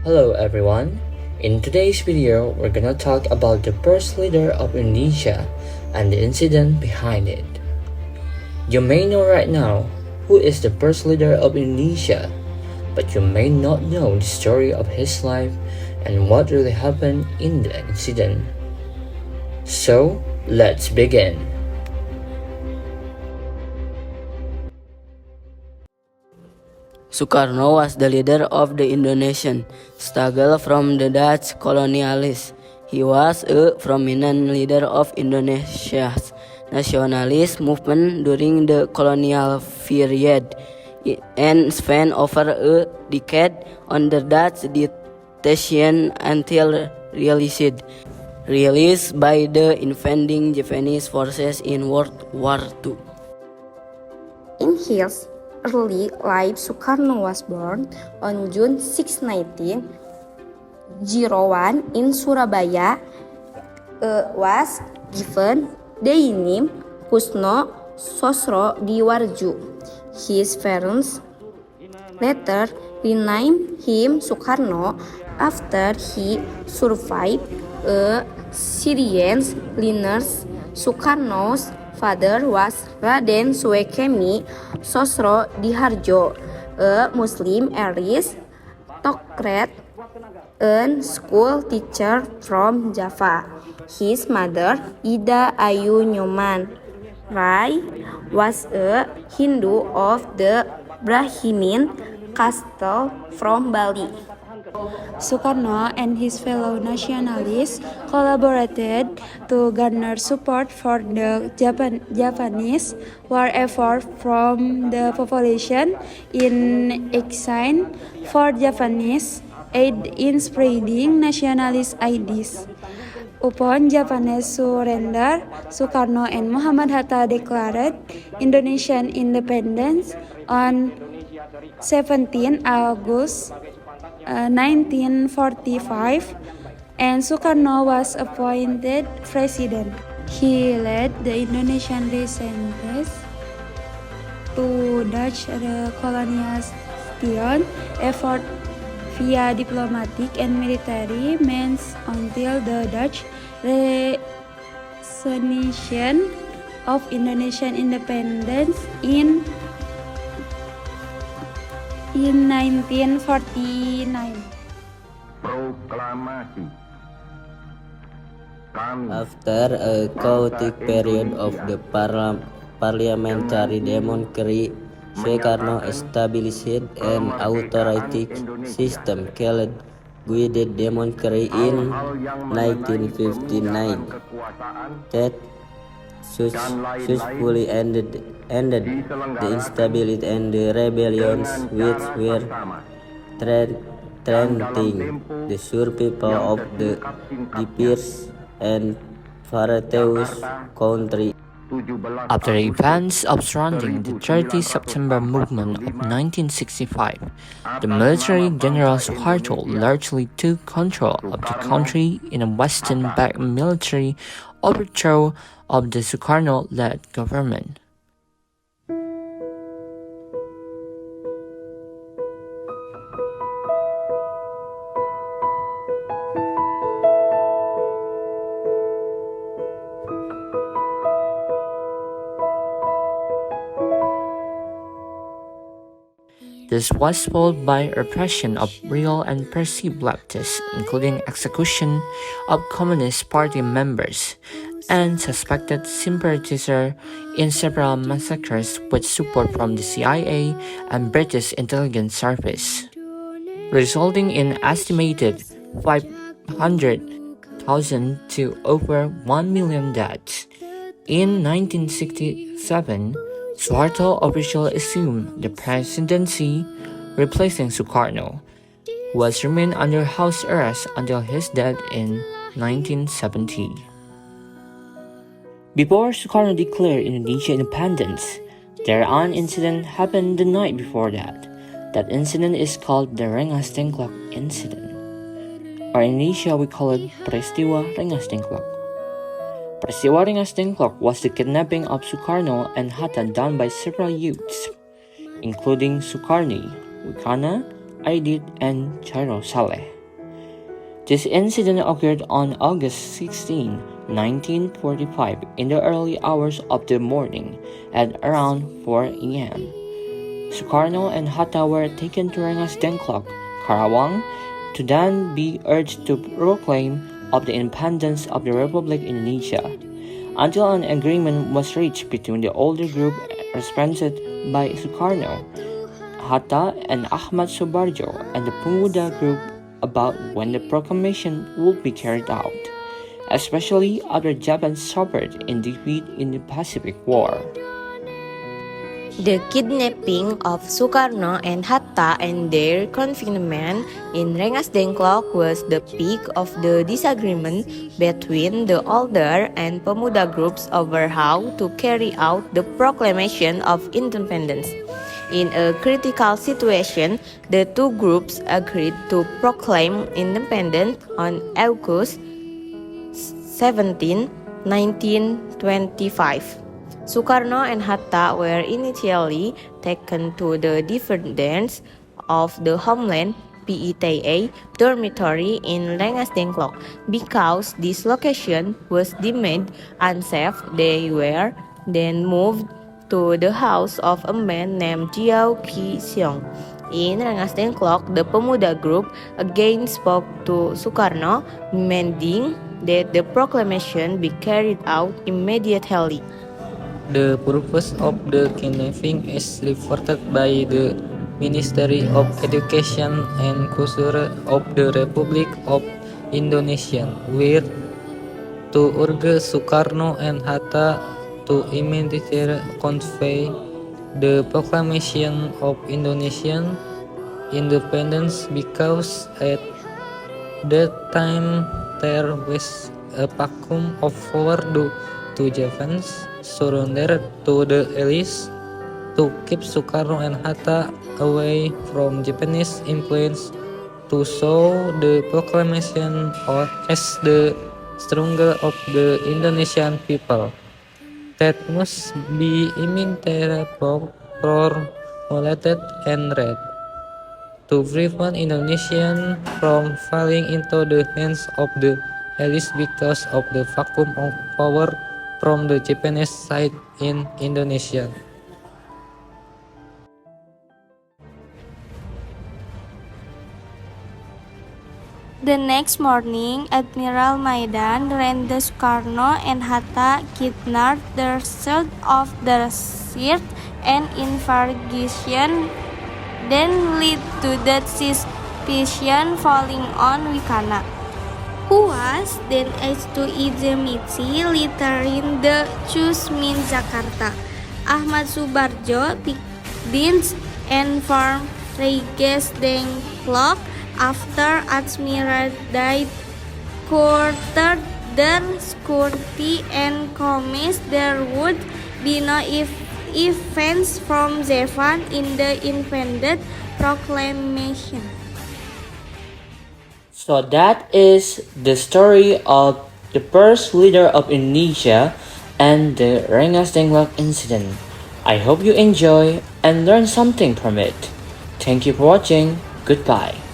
Hello everyone. In today's video, we're gonna talk about the first leader of Indonesia and the incident behind it. You may know right now who is the first leader of Indonesia, but you may not know the story of his life and what really happened in the incident. So, let's begin. Sukarno was the leader of the Indonesian struggle from the Dutch colonialists. He was a prominent leader of Indonesia's nationalist movement during the colonial period and spent over a decade under Dutch dictation until released by the invading Japanese forces in World War II. In his early life, Sukarno was born on June 6, 1901 in Surabaya. Was given the name Kusno Sosro Diwarju. His parents later renamed him Sukarno after he survived a Syrian lineage. Sukarno's father was Raden Suekemi Sosro Diharjo, a Muslim aristocrat and school teacher from Java. His mother, Ida Ayu Nyoman Rai, was a Hindu of the Brahmin caste from Bali. Sukarno and his fellow nationalists collaborated to garner support for the Japanese war effort from the population in exchange for Japanese aid in spreading nationalist ideas. Upon Japanese surrender, Sukarno and Muhammad Hatta declared Indonesian independence on 17 August 1945, and Sukarno was appointed president. He led the Indonesian resistance to Dutch colonization effort via diplomatic and military means until the Dutch recognition of Indonesian independence in 1949. After a chaotic period of the parliamentary democracy, Sukarno established an autocratic system called guided democracy in 1959 that successfully ended the instability and the rebellions which were threatening the survival of the diverse and various country. After the events surrounding the 30 September movement of 1965, the military general Suharto largely took control of the country in a Western-backed military overthrow of the Sukarno-led government. This was followed by repression of real and perceived leftists, including execution of Communist Party members and suspected sympathizers in several massacres with support from the CIA and British intelligence service, resulting in estimated 500,000 to over 1 million deaths. In 1967, Suharto officially assumed the presidency, replacing Sukarno, who was remained under house arrest until his death in 1970. Before Sukarno declared Indonesia independence, an incident happened the night before that. That incident is called the Rengasdengklok incident. Or in Indonesia, we call it Peristiwa Rengasdengklok. Peristiwa Rengasdengklok was the kidnapping of Sukarno and Hatta done by several youths, including Sukarni, Wikana, Aidit, and Chairo Saleh. This incident occurred on August 16, 1945 in the early hours of the morning at around 4 a.m. Sukarno and Hatta were taken to Rengasdengklok, Karawang, to then be urged to proclaim of the independence of the Republic Indonesia, until an agreement was reached between the older group represented by Sukarno, Hatta, and Ahmad Subarjo, and the Pemuda group about when the proclamation would be carried out, especially after Japan suffered in defeat in the Pacific War. The kidnapping of Sukarno and Hatta and their confinement in Rengasdengklok was the peak of the disagreement between the older and Pemuda groups over how to carry out the proclamation of independence. In a critical situation, the two groups agreed to proclaim independence on August 17, 1925. Sukarno and Hatta were initially taken to the defendants of the Homeland PITA dormitory in Rengasdengklok. Because this location was deemed unsafe, they were then moved to the house of a man named Jiao Ki-seong. In Rengasdengklok, the Pemuda group again spoke to Sukarno, demanding that the proclamation be carried out immediately. The purpose of the kidnapping is reported by the Ministry of Education and Culture of the Republic of Indonesia, where to urge Sukarno and Hatta to immediately convey the proclamation of Indonesian independence because at that time there was a vacuum of power due to Japan's surrender to the Allies. To keep Sukarno and Hatta away from Japanese influence, to show the proclamation as the struggle of the Indonesian people that must be immediately formulated and read, to prevent Indonesians from falling into the hands of the Allies because of the vacuum of power from the Japanese side in Indonesia. The next morning, Admiral Maidan ran the Sukarno and Hatta kidnapped the result of the search and investigation then led to that suspicion falling on Wikana, who was then asked to XMIPA8 later in the Chusmin Jakarta. Ahmad Subarjo begins and formed Rengasdengklok after Admiral died, quartered their security and promised there would be no events from Japan in the independent proclamation. So that is the story of the first leader of Indonesia and the Rengasdengklok incident. I hope you enjoy and learn something from it. Thank you for watching. Goodbye.